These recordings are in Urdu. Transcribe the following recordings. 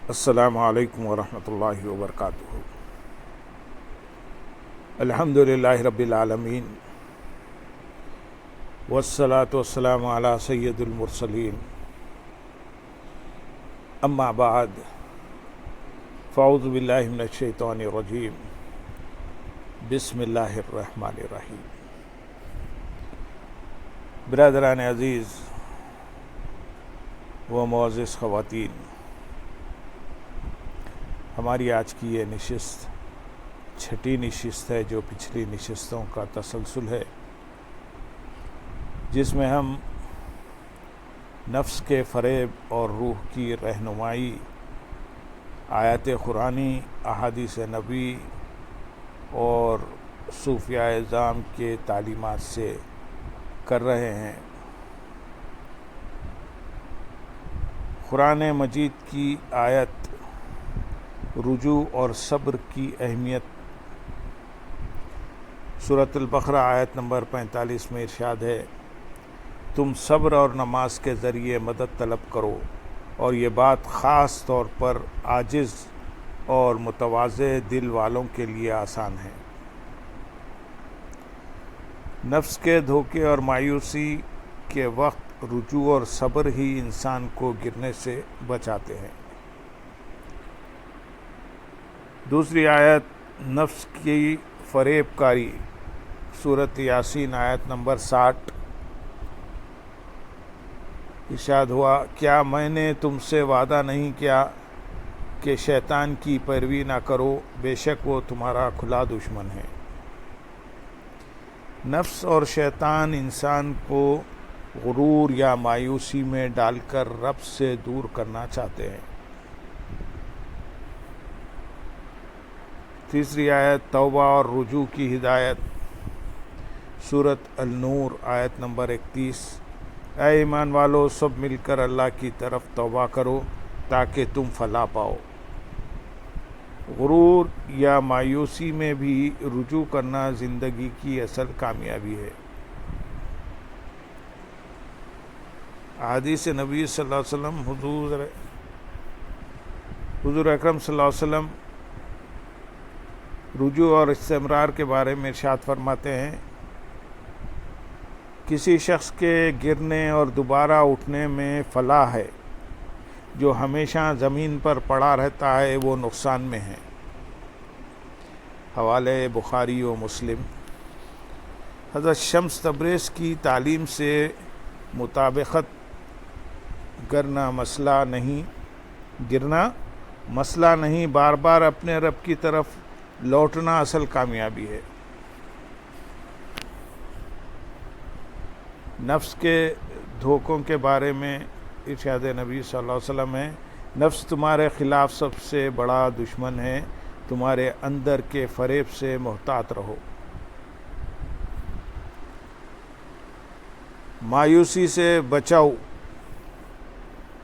السلام علیکم ورحمۃ اللہ وبرکاتہ۔ الحمد للہ رب العالمین والصلاة والسلام علی سید المرسلین، اما بعد فاعوذ باللہ من الشیطان الرجیم، بسم اللہ الرحمن الرحیم۔ برادران عزیز و معزز خواتین، ہماری آج کی یہ نشست چھٹی نشست ہے جو پچھلی نشستوں کا تسلسل ہے، جس میں ہم نفس کے فریب اور روح کی رہنمائی آیات قرآنی، احادیث نبی اور صوفیاء اعظام کے تعلیمات سے کر رہے ہیں۔ قرآن مجید کی آیت رجوع اور صبر کی اہمیت، سورۃ البقرہ آیت نمبر 45 میں ارشاد ہے، تم صبر اور نماز کے ذریعے مدد طلب کرو، اور یہ بات خاص طور پر عاجز اور متواضع دل والوں کے لیے آسان ہے۔ نفس کے دھوکے اور مایوسی کے وقت رجوع اور صبر ہی انسان کو گرنے سے بچاتے ہیں۔ دوسری آیت نفس کی فریب کاری، سورۃ یاسین آیت نمبر 60، ارشاد ہوا، کیا میں نے تم سے وعدہ نہیں کیا کہ شیطان کی پیروی نہ کرو، بے شک وہ تمہارا کھلا دشمن ہے۔ نفس اور شیطان انسان کو غرور یا مایوسی میں ڈال کر رب سے دور کرنا چاہتے ہیں۔ تیسری آیت توبہ اور رجوع کی ہدایت، سورۃ النور آیت نمبر 31، اے ایمان والو، سب مل کر اللہ کی طرف توبہ کرو تاکہ تم فلاح پاؤ۔ غرور یا مایوسی میں بھی رجوع کرنا زندگی کی اصل کامیابی ہے۔ حدیث نبی صلی اللہ علیہ وسلم، حضور اکرم صلی اللہ علیہ وسلم رجوع اور استمرار کے بارے میں ارشاد فرماتے ہیں، کسی شخص کے گرنے اور دوبارہ اٹھنے میں فلاح ہے، جو ہمیشہ زمین پر پڑا رہتا ہے وہ نقصان میں ہے۔ حوالے بخاری و مسلم۔ حضرت شمس تبریز کی تعلیم سے مطابقت گرنا مسئلہ نہیں، بار بار اپنے رب کی طرف لوٹنا اصل کامیابی ہے۔ نفس کے دھوکوں کے بارے میں ارشاد نبی صلی اللہ علیہ وسلم ہے، نفس تمہارے خلاف سب سے بڑا دشمن ہے، تمہارے اندر کے فریب سے محتاط رہو۔ مایوسی سے بچاؤ،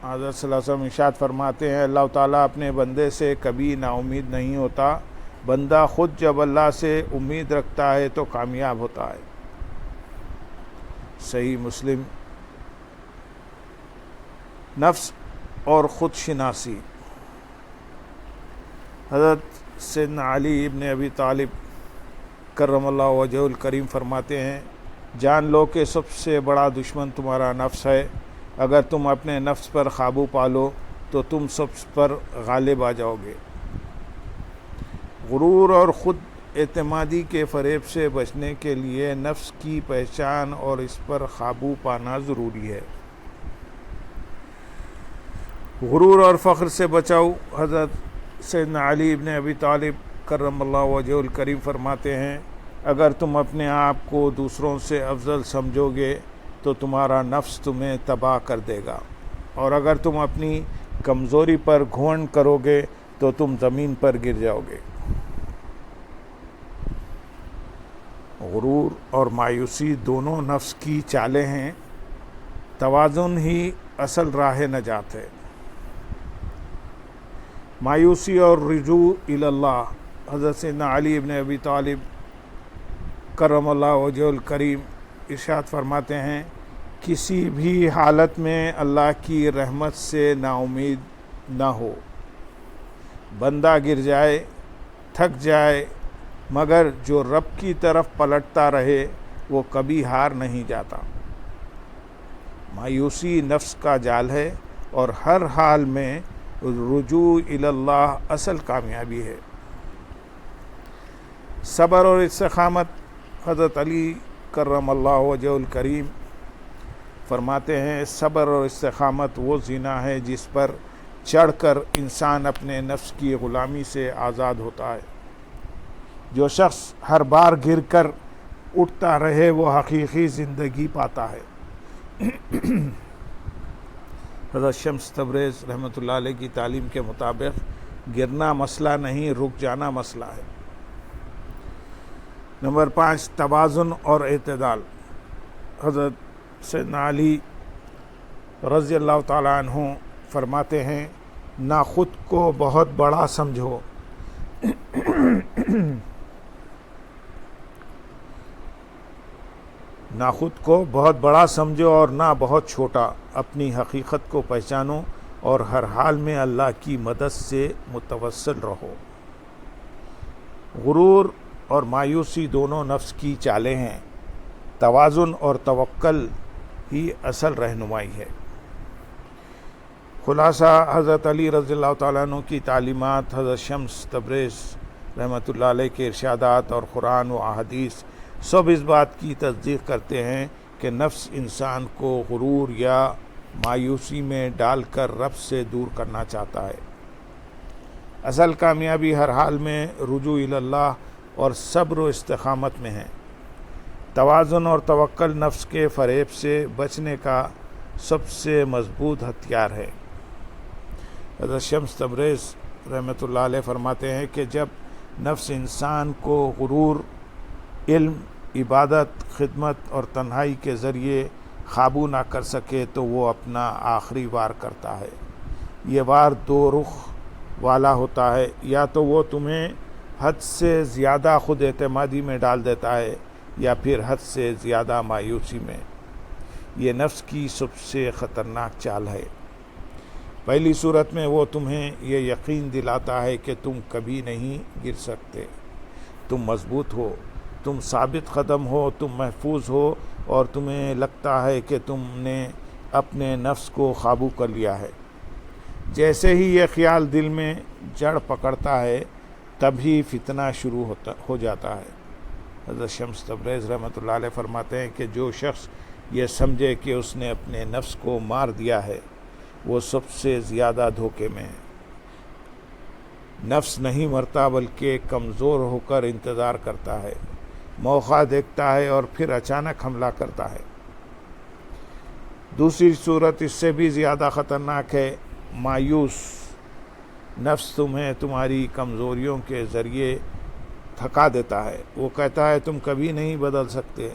حضرت صلی اللہ علیہ وسلم ارشاد فرماتے ہیں، اللہ تعالیٰ اپنے بندے سے کبھی نا امید نہیں ہوتا، بندہ خود جب اللہ سے امید رکھتا ہے تو کامیاب ہوتا ہے۔ صحیح مسلم۔ نفس اور خود شناسی، حضرت سیدنا علی ابن ابی طالب کرم اللہ وجہہ الکریم فرماتے ہیں، جان لو کہ سب سے بڑا دشمن تمہارا نفس ہے، اگر تم اپنے نفس پر قابو پالو تو تم سب پر غالب آ جاؤ گے۔ غرور اور خود اعتمادی کے فریب سے بچنے کے لیے نفس کی پہچان اور اس پر قابو پانا ضروری ہے۔ غرور اور فخر سے بچاؤ، حضرت سیدنا علی ابن ابی طالب کرم اللہ وجہہ الکریم فرماتے ہیں، اگر تم اپنے آپ کو دوسروں سے افضل سمجھو گے تو تمہارا نفس تمہیں تباہ کر دے گا، اور اگر تم اپنی کمزوری پر گھمنڈ کرو گے تو تم زمین پر گر جاؤ گے۔ غرور اور مایوسی دونوں نفس کی چالیں ہیں، توازن ہی اصل راہ نجات ہے۔ مایوسی اور رجوع الی اللہ، حضرت سیدنا علی ابن ابی طالب کرم اللہ وجہہ الکریم ارشاد فرماتے ہیں، کسی بھی حالت میں اللہ کی رحمت سے نا امید نہ ہو، بندہ گر جائے، تھک جائے، مگر جو رب کی طرف پلٹتا رہے وہ کبھی ہار نہیں جاتا۔ مایوسی نفس کا جال ہے اور ہر حال میں رجوع الی اللہ اصل کامیابی ہے۔ صبر اور استقامت، حضرت علی کرم اللہ وجہہ الکریم فرماتے ہیں صبر اور استقامت وہ زینہ ہے جس پر چڑھ کر انسان اپنے نفس کی غلامی سے آزاد ہوتا ہے۔ جو شخص ہر بار گر کر اٹھتا رہے وہ حقیقی زندگی پاتا ہے۔ حضرت شمس تبریز رحمۃ اللہ علیہ کی تعلیم کے مطابق گرنا مسئلہ نہیں، رک جانا مسئلہ ہے۔ نمبر 5، توازن اور اعتدال۔ حضرت سیدنا علی رضی اللہ تعالیٰ عنہ فرماتے ہیں نہ خود کو بہت بڑا سمجھو نہ خود کو بہت بڑا سمجھو اور نہ بہت چھوٹا، اپنی حقیقت کو پہچانو اور ہر حال میں اللہ کی مدد سے متوسل رہو۔ غرور اور مایوسی دونوں نفس کی چالیں ہیں، توازن اور توکل ہی اصل رہنمائی ہے۔ خلاصہ حضرت علی رضی اللہ تعالیٰ عنہ کی تعلیمات، حضرت شمس تبریز رحمۃ اللہ علیہ کے ارشادات اور قرآن و احادیث سب اس بات کی تصدیق کرتے ہیں کہ نفس انسان کو غرور یا مایوسی میں ڈال کر رب سے دور کرنا چاہتا ہے۔ اصل کامیابی ہر حال میں رجوع الی اللہ اور صبر و استقامت میں ہے۔ توازن اور توکل نفس کے فریب سے بچنے کا سب سے مضبوط ہتھیار ہے۔ حضرت شمس تبریز رحمۃ اللہ علیہ فرماتے ہیں کہ جب نفس انسان کو غرور، علم، عبادت، خدمت اور تنہائی کے ذریعے قابو نہ کر سکے تو وہ اپنا آخری وار کرتا ہے۔ یہ وار دو رخ والا ہوتا ہے، یا تو وہ تمہیں حد سے زیادہ خود اعتمادی میں ڈال دیتا ہے یا پھر حد سے زیادہ مایوسی میں۔ یہ نفس کی سب سے خطرناک چال ہے۔ پہلی صورت میں وہ تمہیں یہ یقین دلاتا ہے کہ تم کبھی نہیں گر سکتے، تم مضبوط ہو، تم ثابت قدم ہو، تم محفوظ ہو، اور تمہیں لگتا ہے کہ تم نے اپنے نفس کو قابو کر لیا ہے۔ جیسے ہی یہ خیال دل میں جڑ پکڑتا ہے تبھی فتنہ شروع ہو جاتا ہے۔ حضرت شمس تبریز رحمۃ اللہ علیہ فرماتے ہیں کہ جو شخص یہ سمجھے کہ اس نے اپنے نفس کو مار دیا ہے وہ سب سے زیادہ دھوکے میں ہے۔ نفس نہیں مرتا بلکہ کمزور ہو کر انتظار کرتا ہے، موقع دیکھتا ہے اور پھر اچانک حملہ کرتا ہے۔ دوسری صورت اس سے بھی زیادہ خطرناک ہے۔ مایوس نفس تمہیں تمہاری کمزوریوں کے ذریعے تھکا دیتا ہے۔ وہ کہتا ہے تم کبھی نہیں بدل سکتے،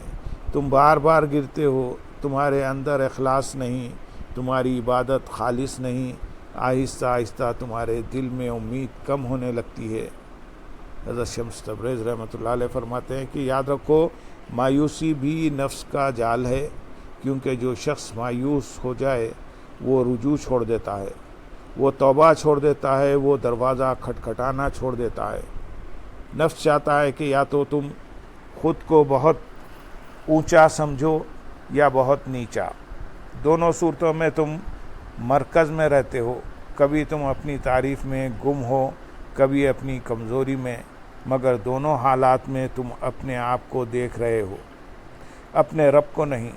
تم بار بار گرتے ہو، تمہارے اندر اخلاص نہیں، تمہاری عبادت خالص نہیں۔ آہستہ آہستہ تمہارے دل میں امید کم ہونے لگتی ہے۔ حضرت شمس تبریز رحمۃ اللہ علیہ فرماتے ہیں کہ یاد رکھو مایوسی بھی نفس کا جال ہے، کیونکہ جو شخص مایوس ہو جائے وہ رجوع چھوڑ دیتا ہے، وہ توبہ چھوڑ دیتا ہے، وہ دروازہ کھٹکھٹانا چھوڑ دیتا ہے۔ نفس چاہتا ہے کہ یا تو تم خود کو بہت اونچا سمجھو یا بہت نیچا، دونوں صورتوں میں تم مرکز میں رہتے ہو۔ کبھی تم اپنی تعریف میں گم ہو، کبھی اپنی کمزوری میں، مگر دونوں حالات میں تم اپنے آپ کو دیکھ رہے ہو، اپنے رب کو نہیں۔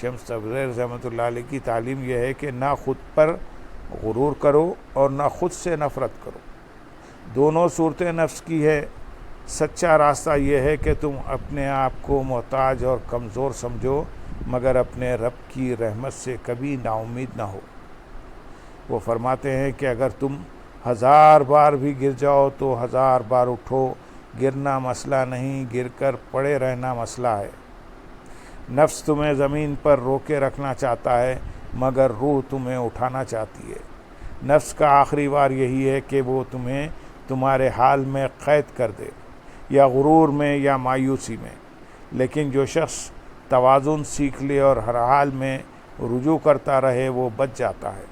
شمس تبریز رحمۃ اللہ علیہ کی تعلیم یہ ہے کہ نہ خود پر غرور کرو اور نہ خود سے نفرت کرو، دونوں صورتیں نفس کی ہے۔ سچا راستہ یہ ہے کہ تم اپنے آپ کو محتاج اور کمزور سمجھو، مگر اپنے رب کی رحمت سے کبھی نا امید نہ ہو۔ وہ فرماتے ہیں کہ اگر تم 1000 بار بھی گر جاؤ تو 1000 بار اٹھو، گرنا مسئلہ نہیں، گر کر پڑے رہنا مسئلہ ہے۔ نفس تمہیں زمین پر روکے رکھنا چاہتا ہے مگر روح تمہیں اٹھانا چاہتی ہے۔ نفس کا آخری وار یہی ہے کہ وہ تمہیں تمہارے حال میں قید کر دے، یا غرور میں یا مایوسی میں، لیکن جو شخص توازن سیکھ لے اور ہر حال میں رجوع کرتا رہے وہ بچ جاتا ہے۔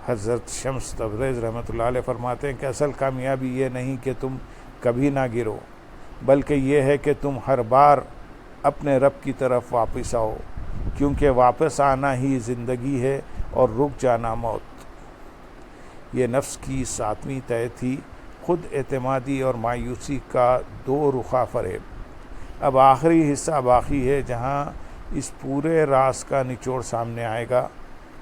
حضرت شمس تبریز رحمۃ اللہ علیہ فرماتے ہیں کہ اصل کامیابی یہ نہیں کہ تم کبھی نہ گرو، بلکہ یہ ہے کہ تم ہر بار اپنے رب کی طرف واپس آؤ، کیونکہ واپس آنا ہی زندگی ہے اور رک جانا موت۔ یہ نفس کی 7ویں طے تھی، خود اعتمادی اور مایوسی کا دو رخا فریب۔ اب آخری حصہ باقی ہے جہاں اس پورے راز کا نچوڑ سامنے آئے گا،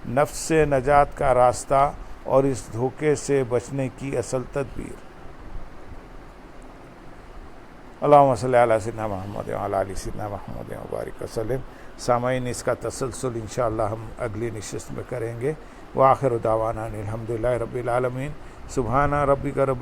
نفس سے نجات کا راستہ اور اس دھوکے سے بچنے کی اصل تدبیر۔ اللہم صلی علی سیدنا محمد وعلی آل سیدنا محمد وبارک وسلم۔ سامعین، اس کا تسلسل انشاءاللہ ہم اگلی نشست میں کریں گے۔ وآخر دعوانا الحمدللہ رب العالمین۔ سبحان ربک رب